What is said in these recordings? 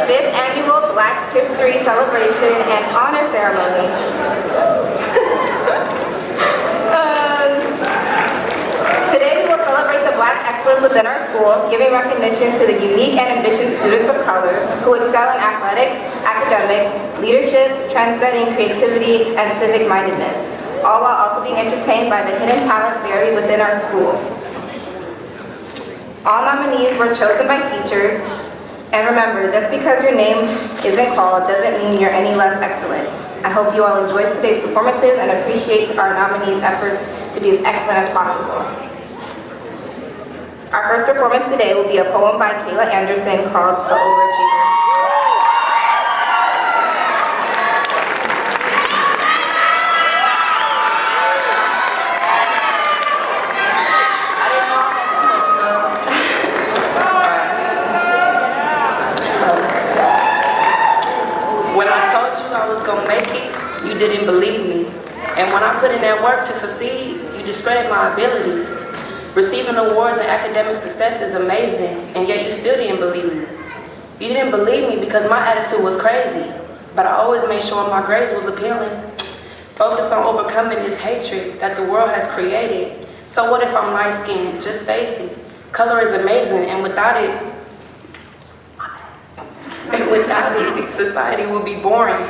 5th Annual Black History Celebration and Honor Ceremony. Today we will celebrate the Black excellence within our school, giving recognition to the unique and ambitious students of color who excel in athletics, academics, leadership, transcending creativity, and civic-mindedness, all while also being entertained by the hidden talent buried within our school. All nominees were chosen by teachers, and remember, just because your name isn't called doesn't mean you're any less excellent. I hope you all enjoyed today's performances and appreciate our nominees' efforts to be as excellent as possible. Our first performance today will be a poem by Kayla Anderson called The Overachiever. I didn't know I had that much love. So, when I told you I was gonna make it, you didn't believe me. And when I put in that work to succeed, you discredited my abilities. Receiving awards and academic success is amazing, and yet you still didn't believe me. You didn't believe me because my attitude was crazy, but I always made sure my grades was appealing. Focus on overcoming this hatred that the world has created. So what if I'm light-skinned? Just face it. Color is amazing, and without it, society will be boring.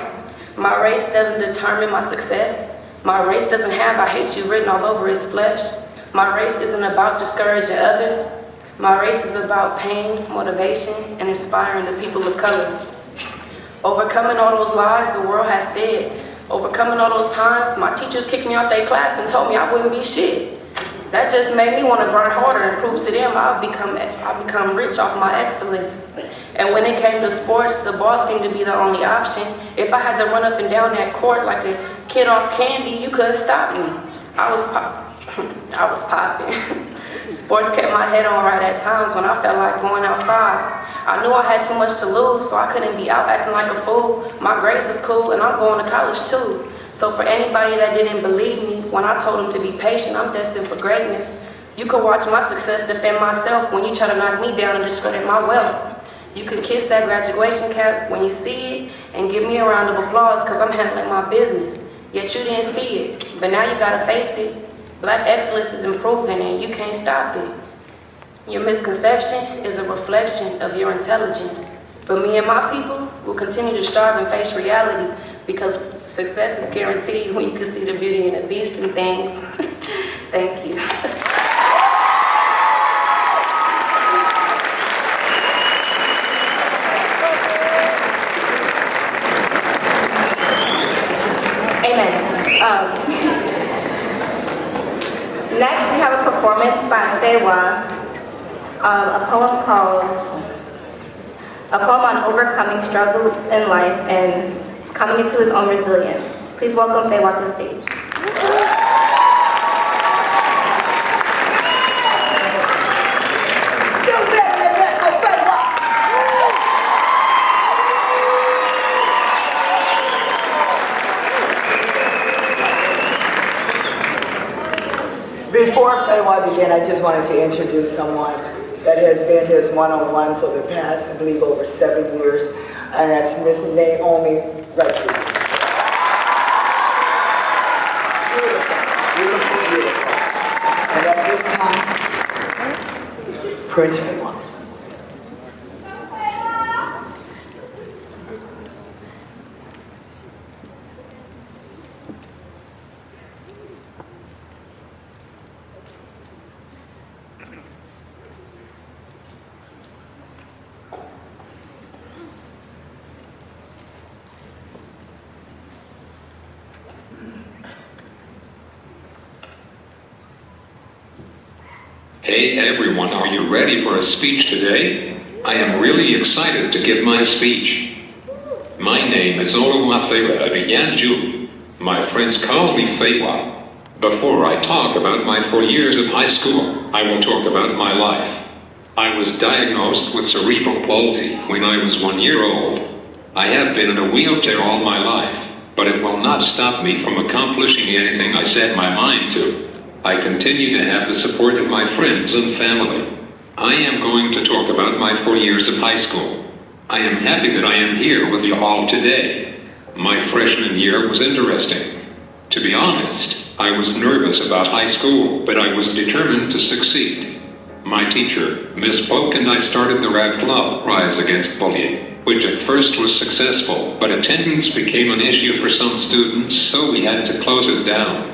My race doesn't determine my success. My race doesn't have "I hate you" written all over its flesh. My race isn't about discouraging others. My race is about pain, motivation, and inspiring the people of color. Overcoming all those lies the world has said. Overcoming all those times my teachers kicked me out their class and told me I wouldn't be shit. That just made me want to grind harder and prove to them I've become rich off my excellence. And when it came to sports, the ball seemed to be the only option. If I had to run up and down that court like a kid off candy, you couldn't stop me. I was popping. Sports kept my head on right at times when I felt like going outside. I knew I had too much to lose, so I couldn't be out acting like a fool. My grades is cool, and I'm going to college too. So for anybody that didn't believe me, when I told them to be patient, I'm destined for greatness. You can watch my success defend myself when you try to knock me down and discredit my wealth. You can kiss that graduation cap when you see it and give me a round of applause because I'm handling my business. Yet you didn't see it, but now you gotta face it. Black excellence is improving and you can't stop it. Your misconception is a reflection of your intelligence. But me and my people will continue to strive and face reality because success is guaranteed when you can see the beauty and the beast in things. Thank you. Amen. Next, we have a performance by Fewa, a poem on overcoming struggles in life and coming into his own resilience. Please welcome Fewa to the stage. Before Fewa began, I just wanted to introduce someone that has been his one-on-one for the past, I believe, over 7 years, and that's Miss Naomi Rodriguez. Beautiful, beautiful, beautiful. And at this time, Prince Fewa. Hey everyone, are you ready for a speech today? I am really excited to give my speech. My name is Oluwafewa Adeyanju. My friends call me Fewa. Before I talk about my 4 years of high school, I will talk about my life. I was diagnosed with cerebral palsy when I was 1 year old. I have been in a wheelchair all my life, but it will not stop me from accomplishing anything I set my mind to. I continue to have the support of my friends and family. I am going to talk about my 4 years of high school. I am happy that I am here with you all today. My freshman year was interesting. To be honest, I was nervous about high school, but I was determined to succeed. My teacher, Miss Polk, and I started the rap club, Rise Against Bullying, which at first was successful, but attendance became an issue for some students, so we had to close it down.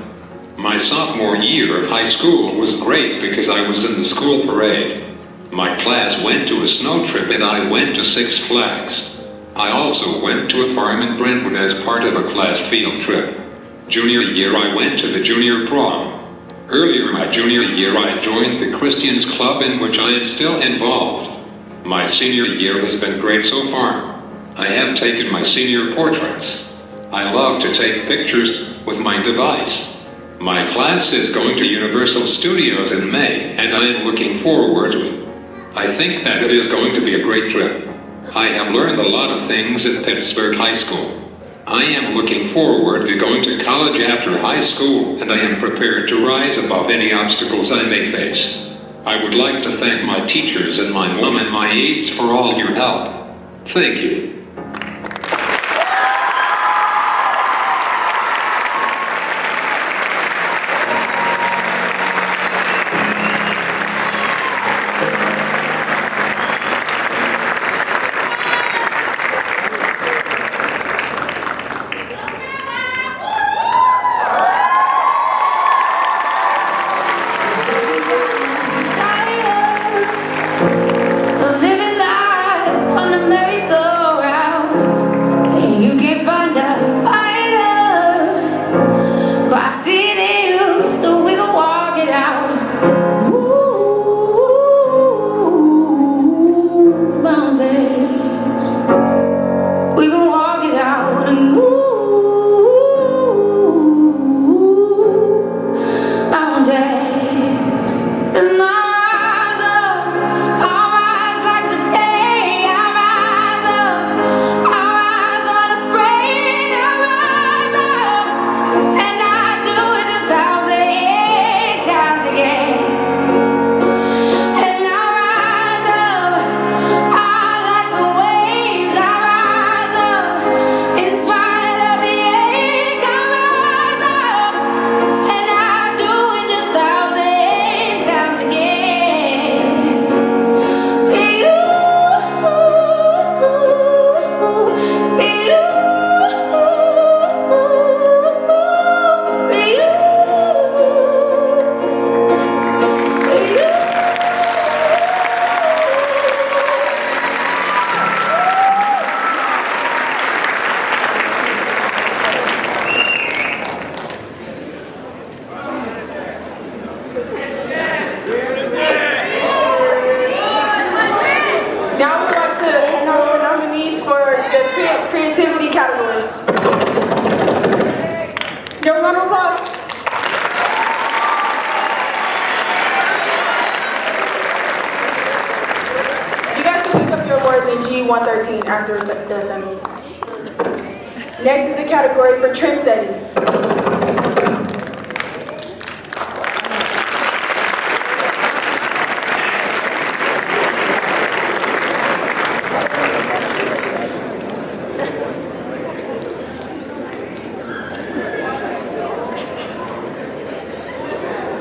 My sophomore year of high school was great because I was in the school parade. My class went to a snow trip and I went to Six Flags. I also went to a farm in Brentwood as part of a class field trip. Junior year I went to the junior prom. Earlier my junior year I joined the Christians Club in which I am still involved. My senior year has been great so far. I have taken my senior portraits. I love to take pictures with my device. My class is going to Universal Studios in May and I am looking forward to it. I think that it is going to be a great trip. I have learned a lot of things at Pittsburgh High School. I am looking forward to going to college after high school, and I am prepared to rise above any obstacles I may face. I would like to thank my teachers and my mom and my aides for all your help. Thank you. G113 after the assembly. Next is the category for trend setting.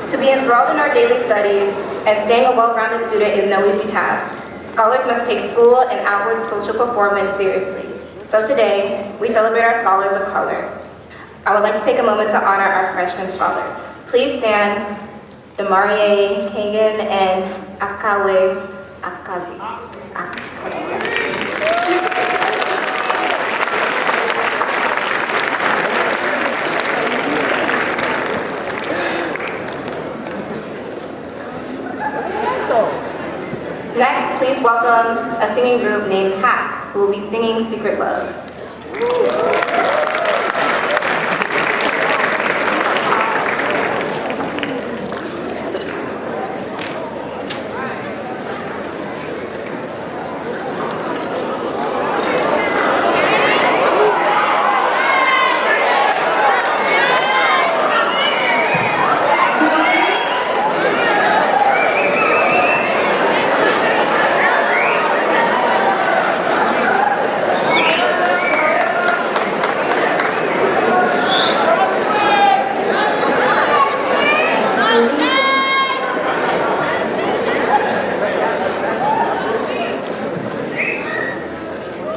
To be enthralled in our daily studies and staying a well-rounded student is no easy task. Scholars must take school and outward social performance seriously. So today, we celebrate our scholars of color. I would like to take a moment to honor our freshman scholars. Please stand, Demarie Kagan and Akawe Akazi. Next, please welcome a singing group named HAP, who will be singing Secret Love.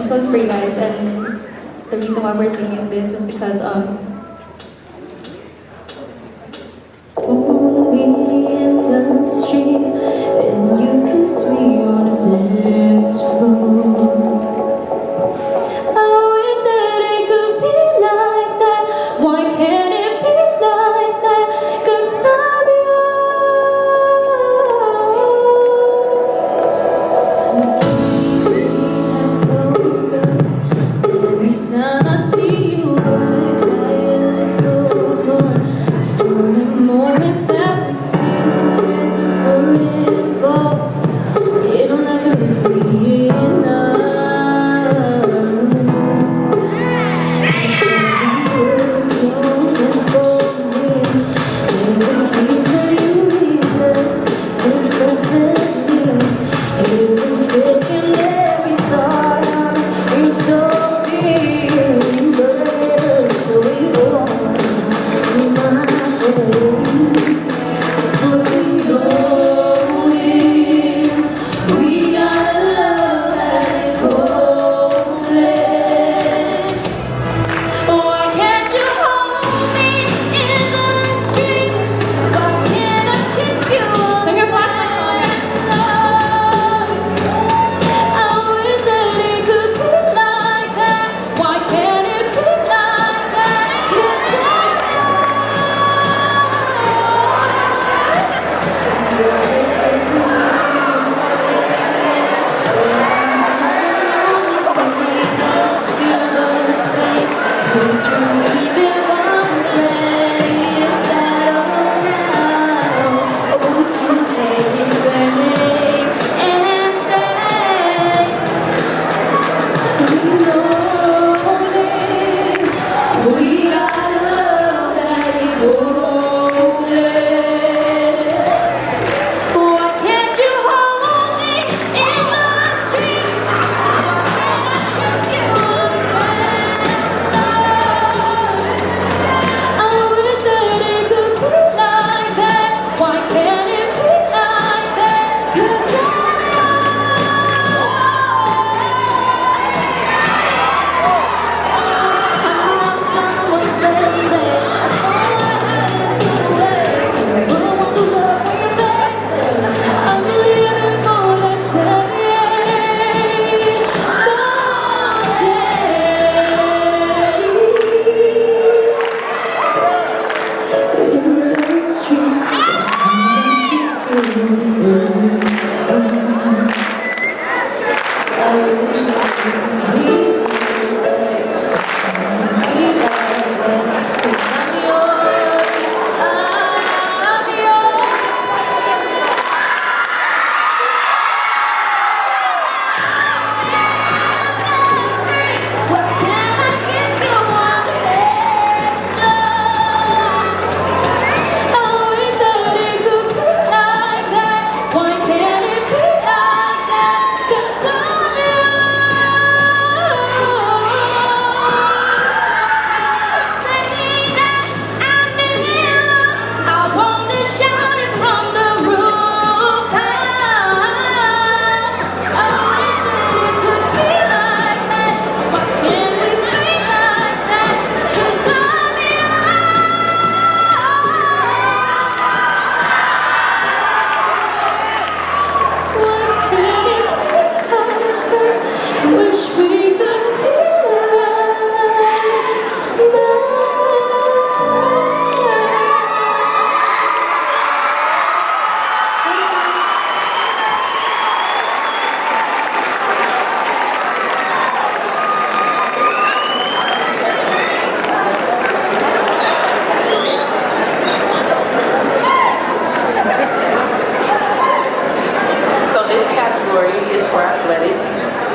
this one's for you guys, and the reason why we're singing this is because we in the street and you kiss me on a dance floor. I wish that it could be like that. Why can't it be like that? 'Cause I'm yours. Every time I see you, I die a little more. Stolen moments that we steal as the curtain falls. It'll never be enough.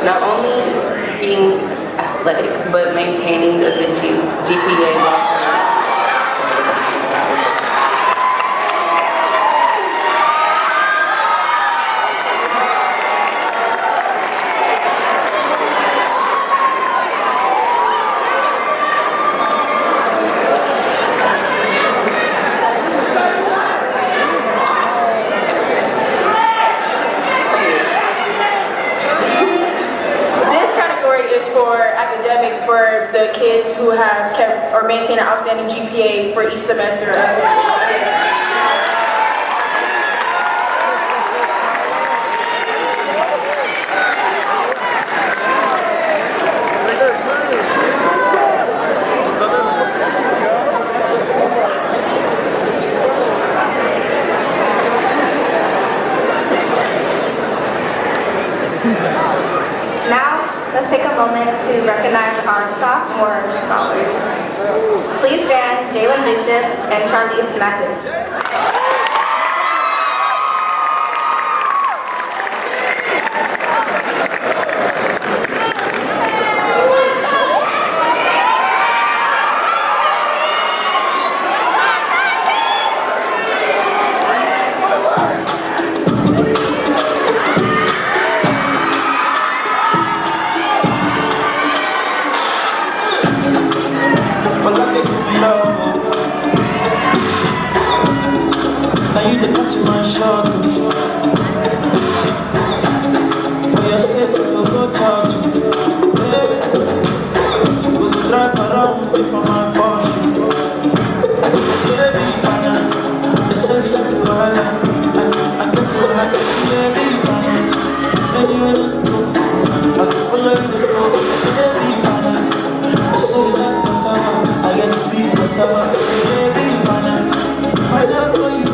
Not only being athletic, but maintaining a good GPA while for the kids who have kept or maintained an outstanding GPA for each semester. Now, let's take a moment to recognize our sophomore scholars. Please stand, Jalen Bishop and Charlize Mathis. Now you the catch my shot. For your sake, we will go charge you. Yeah. We will drive around for my boss. Baby, banana, it's only like a fire. I get to like it, baby, banana. Anywhere let's go, I can follow you to go. Baby, banana, it's only like a summer. I get to be the summer. Baby, banana, my love for you.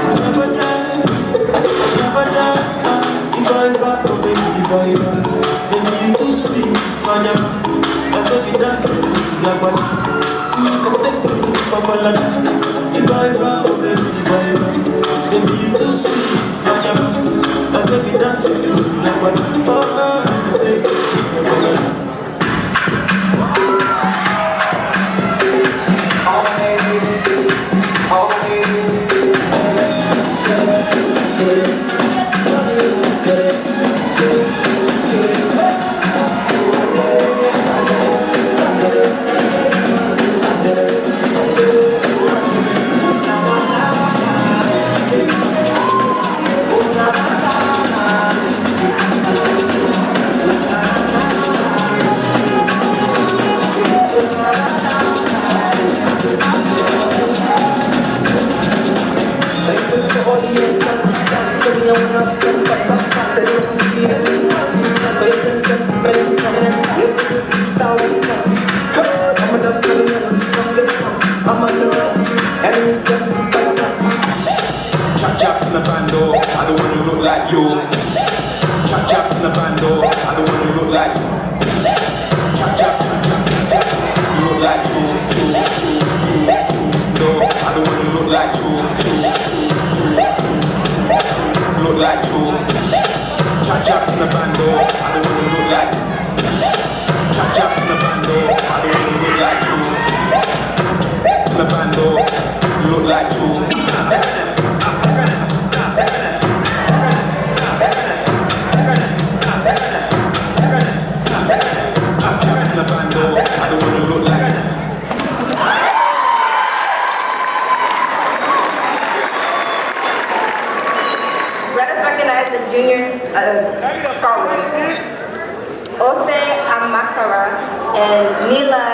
Never die, never die. If oh baby, baby, you too sweet, Fanya. My baby dancing to your body. You can take me to Papa. If oh baby, baby, you too sweet, Fanya. My baby dancing to your body. Oh, I can take you to Papa. Chap in the bando, I don't wanna look like you. Chap in the bando, I don't wanna look like you. Chap, you look like you. No, I don't wanna look like you. Look like you. Chap in the bando, I don't wanna look like you. Chap in the bando, I don't wanna look like you. In the bando, look like you. Let us recognize the junior scholars. Ose Amakara and Nila.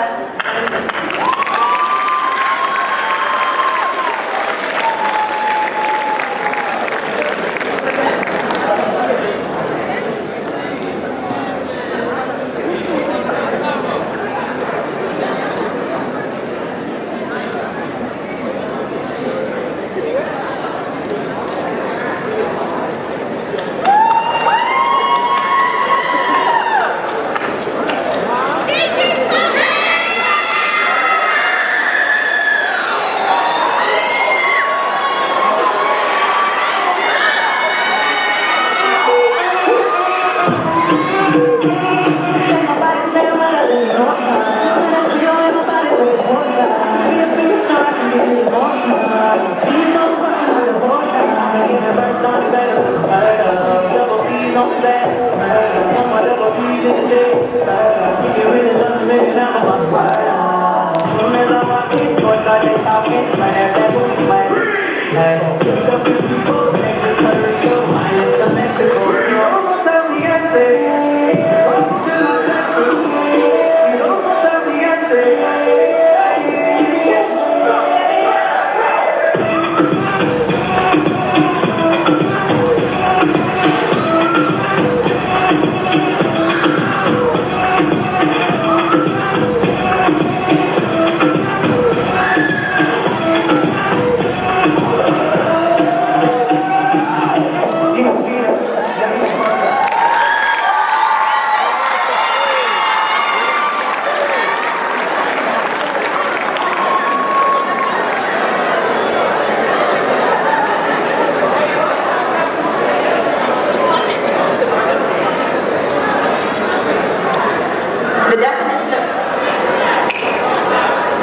The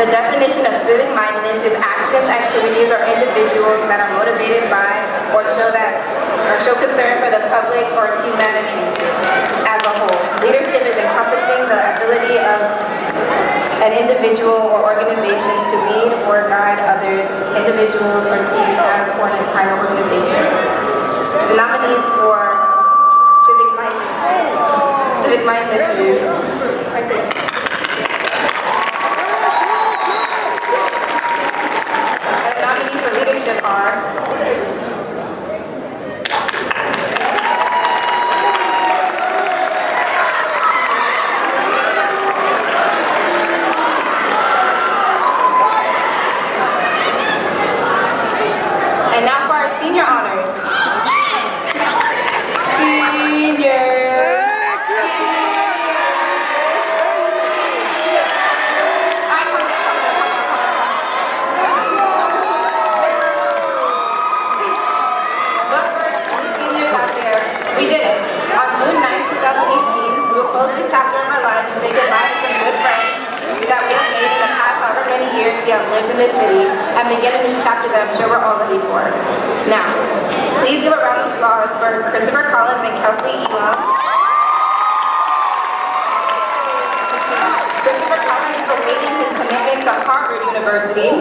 definition of civic-mindedness is actions, activities, or individuals that are motivated by or show concern for the public or humanity as a whole. Leadership is encompassing the ability of an individual or organizations to lead or guide others, individuals or teams or an entire organization. The nominees for civic-mindedness is leadership are and now for our senior honors. We did it. On June 9, 2018, we will close this chapter of our lives and say goodbye to some good friends that we have made in the past however many years we have lived in this city and begin a new chapter that I'm sure we're all ready for. Now, please give a round of applause for Christopher Collins and Kelsey Elam. Christopher Collins is awaiting his commitment to Harvard University.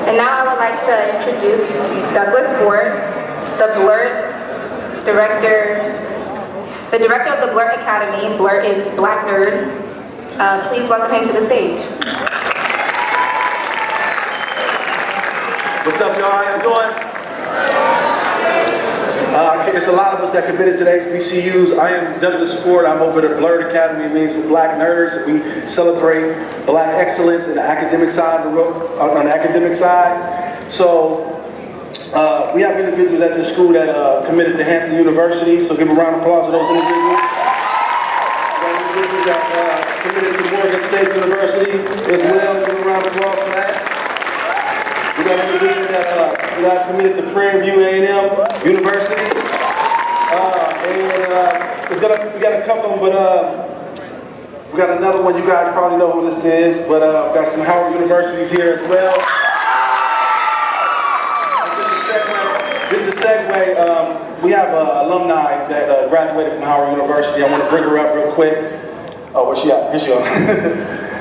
And now I would like to introduce Douglas Ford, the director of the Blurt Academy. Blurt is Black Nerd. Please welcome him to the stage. What's up, y'all? How you doing? It's a lot of us that committed to the HBCUs. I am Douglas Ford. I'm over the Blurt Academy. It means for Black Nerds. We celebrate Black excellence in the academic side of the road, on the academic side. So we have individuals at this school that committed to Hampton University. So give a round of applause to those individuals. We have individuals that committed to Morgan State University as well. Give a round of applause for that. We got individuals that committed to Prairie View A&M University. We got a couple of them, but we got another one. You guys probably know who this is, but we got some Howard Universities here as well. Just a segue, we have an alumni that graduated from Howard University. I want to bring her up real quick. Oh, where's she at? Here she is.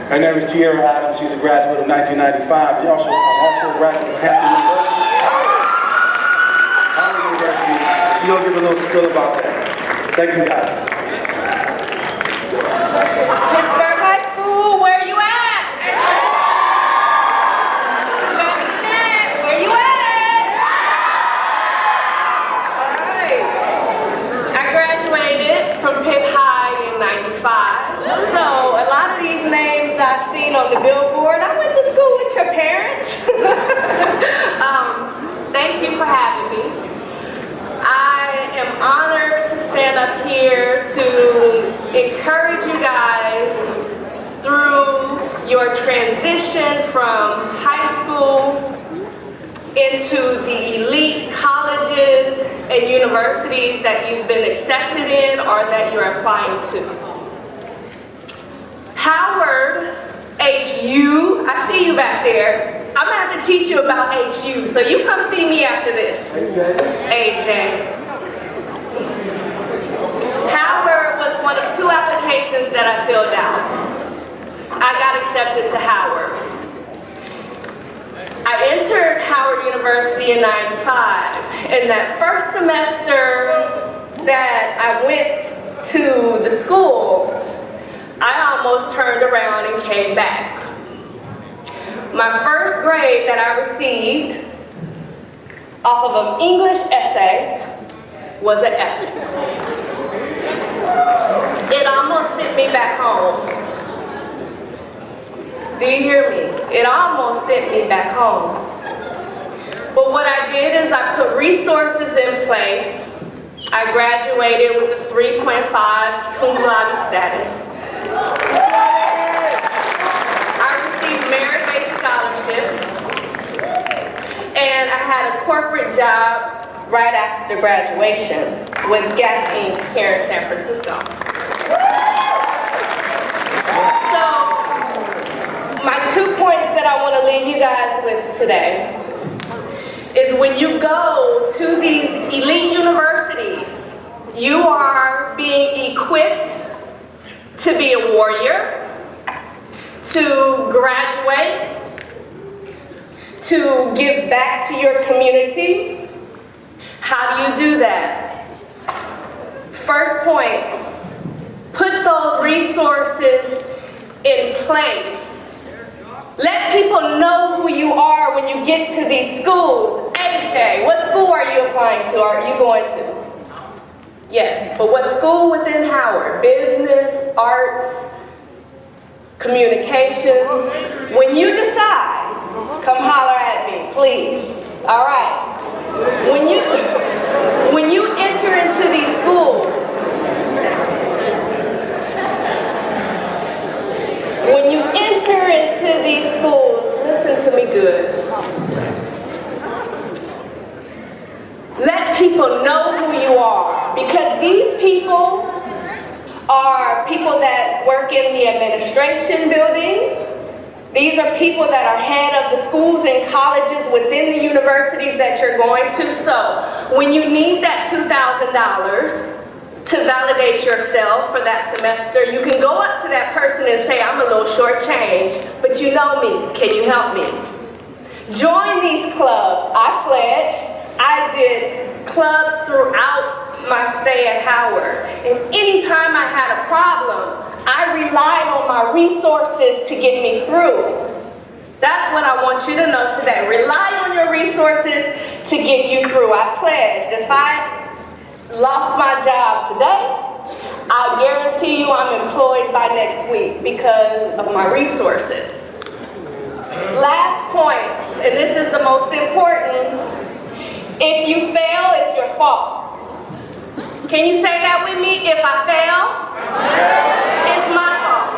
Her name is Tierra Adams. She's a graduate of 1995. She also a graduate of Hampton University. Howard University. So she's going to give a little spiel about that. Thank you, guys. Pittsburgh High School, where you at? Where you at? Alright. I graduated from Pitt High in '95. So a lot of these names I've seen on the billboard. I went to school with your parents. Thank you for having me. I am honored to stand up here to encourage you guys through your transition from high school into the elite colleges and universities that you've been accepted in or that you're applying to. Howard, HU, I see you back there. I'm gonna have to teach you about HU, so you come see me after this. AJ. Howard was one of two applications that I filled out. I got accepted to Howard. I entered Howard University in '95. In that first semester that I went to the school, I almost turned around and came back. My first grade that I received off of an English essay was an F. It almost sent me back home. Do you hear me? It almost sent me back home. But what I did is I put resources in place. I graduated with a 3.5 cum laude status. I received merit-based had a corporate job right after graduation with Gap Inc. here in San Francisco. So, my 2 points that I want to leave you guys with today is when you go to these elite universities, you are being equipped to be a warrior, to graduate, to give back to your community. How do you do that? First point, put those resources in place. Let people know who you are when you get to these schools. AJ, what school are you applying to? Are you going to? Yes, but what school within Howard? Business, arts, communication. When you decide, come holler at me, please. All right. When you enter into these schools, listen to me good. Let people know who you are, because these people are people that work in the administration building. These are people that are head of the schools and colleges within the universities that you're going to. So when you need that $2,000 to validate yourself for that semester, you can go up to that person and say, I'm a little shortchanged, but you know me, can you help me? Join these clubs. I pledged. I did clubs throughout my stay at Howard. And anytime I had a problem, I relied on my resources to get me through. That's what I want you to know today. Rely on your resources to get you through. I pledged. If I lost my job today, I guarantee you I'm employed by next week because of my resources. Last point, and this is the most important. If you fail, it's your fault. Can you say that with me? If I fail, it's my fault.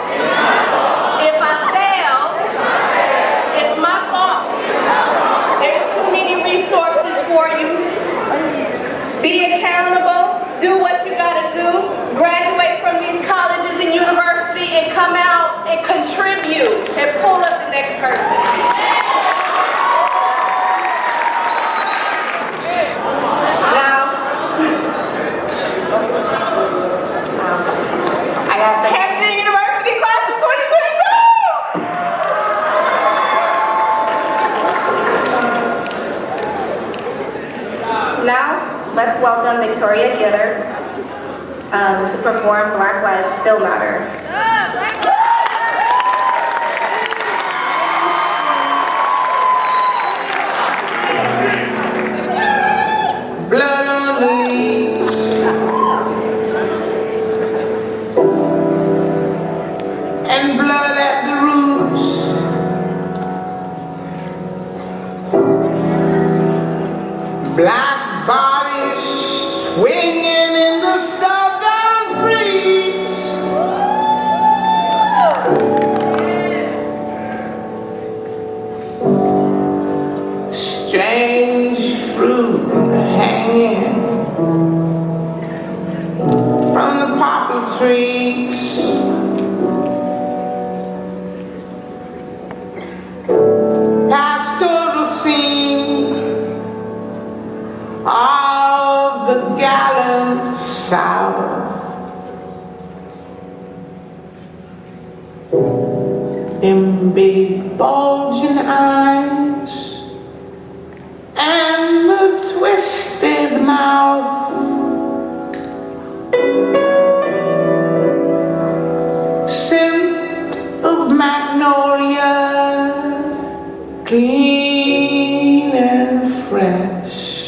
If I fail, it's my fault. There's too many resources for you. Be accountable. Do what you gotta do. Graduate from these colleges and universities and come out and contribute and pull up the next person. Hampton University class of 2022! Now, let's welcome Victoria Gitter to perform Black Lives Still Matter. Blood on the leaves, and blood at the roots. Black bodies swinging in the southern breeze. Strange fruit hanging from the poplar trees. Pastoral scene of the gallant South. Them big bulging eyes and the twisted mouth. Scent of magnolia, clean and fresh.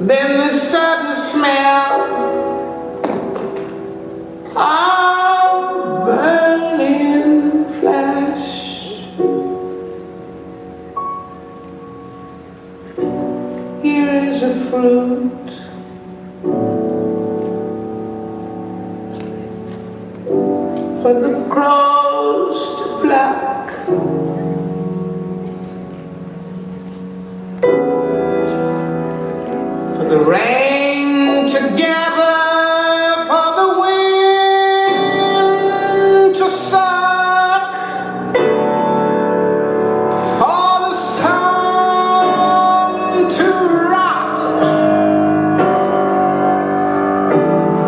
Then the sudden smell of burning flesh. Here is a fruit for the crows to black. For the rain to gather, for the wind to suck, for the sun to rot,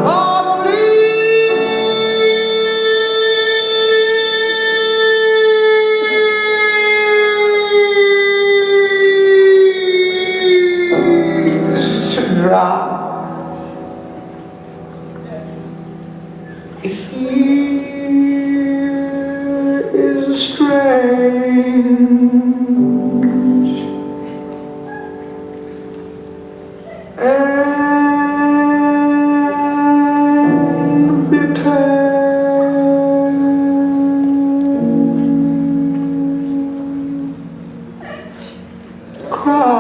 for the leaves to drop. Here is a strange and bitter cry.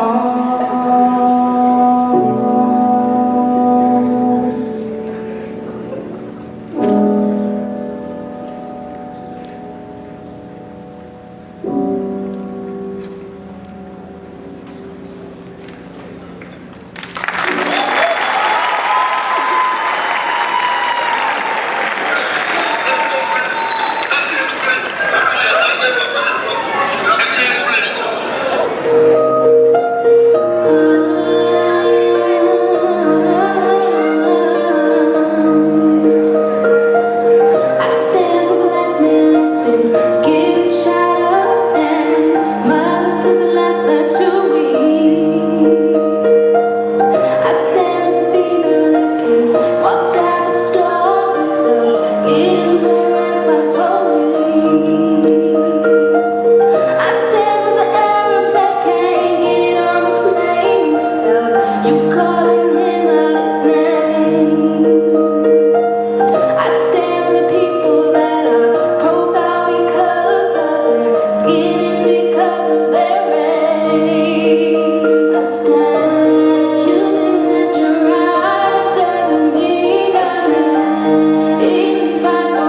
Find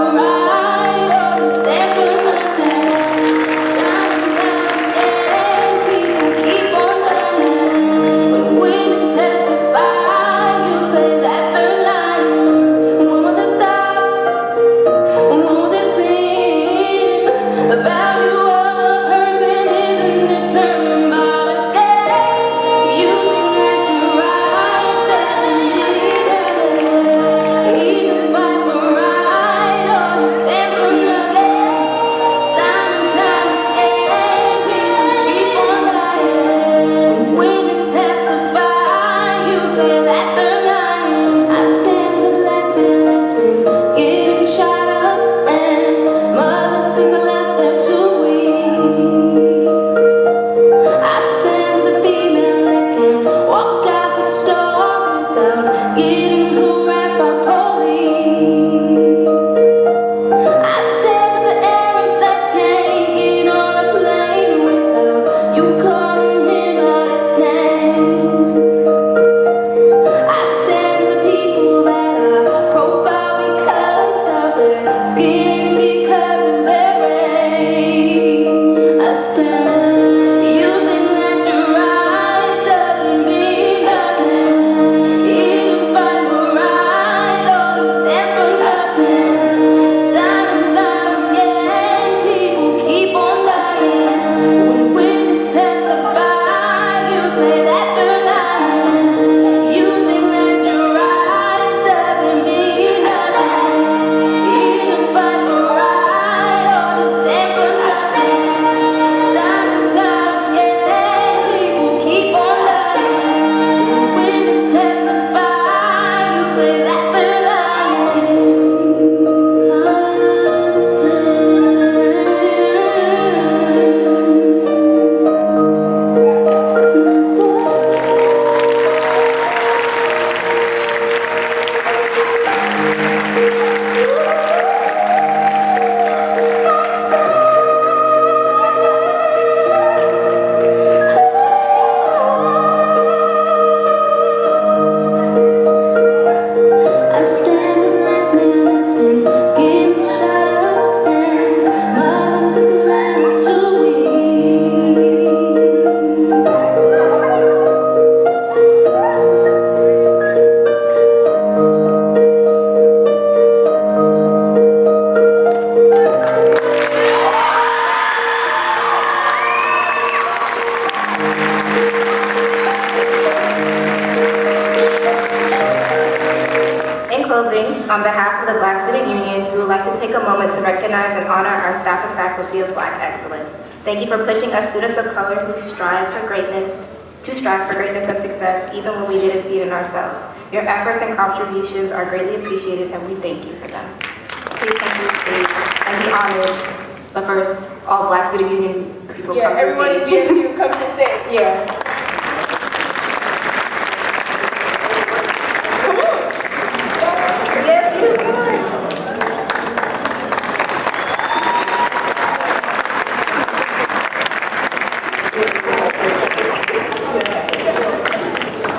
Student Union, we would like to take a moment to recognize and honor our staff and faculty of Black excellence. Thank you for pushing us students of color who strive for greatness and success, even when we didn't see it in ourselves. Your efforts and contributions are greatly appreciated, and we thank you for them. Please come to the stage and be honored. But first, all Black Student Union people come to the stage. Everybody BSU come to the stage. Yeah.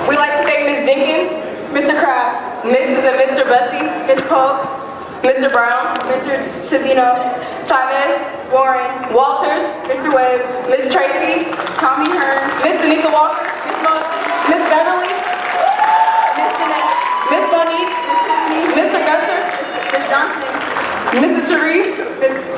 We'd like to thank Ms. Jenkins, Mr. Kraft, Mrs. and Mr. Bussey, Ms. Polk, Mr. Brown, Mr. Tizino, Chavez, Warren, Walters, Mr. Webb, Ms. Tracy, Tommy Hearns, Ms. Tanika Walker, Ms. Mosey, Ms. Beverly, Ms. Jeanette, Ms. Monique, Ms. Tiffany, Mr. Gunter, Ms. Johnson, Mrs. Sharice, Ms.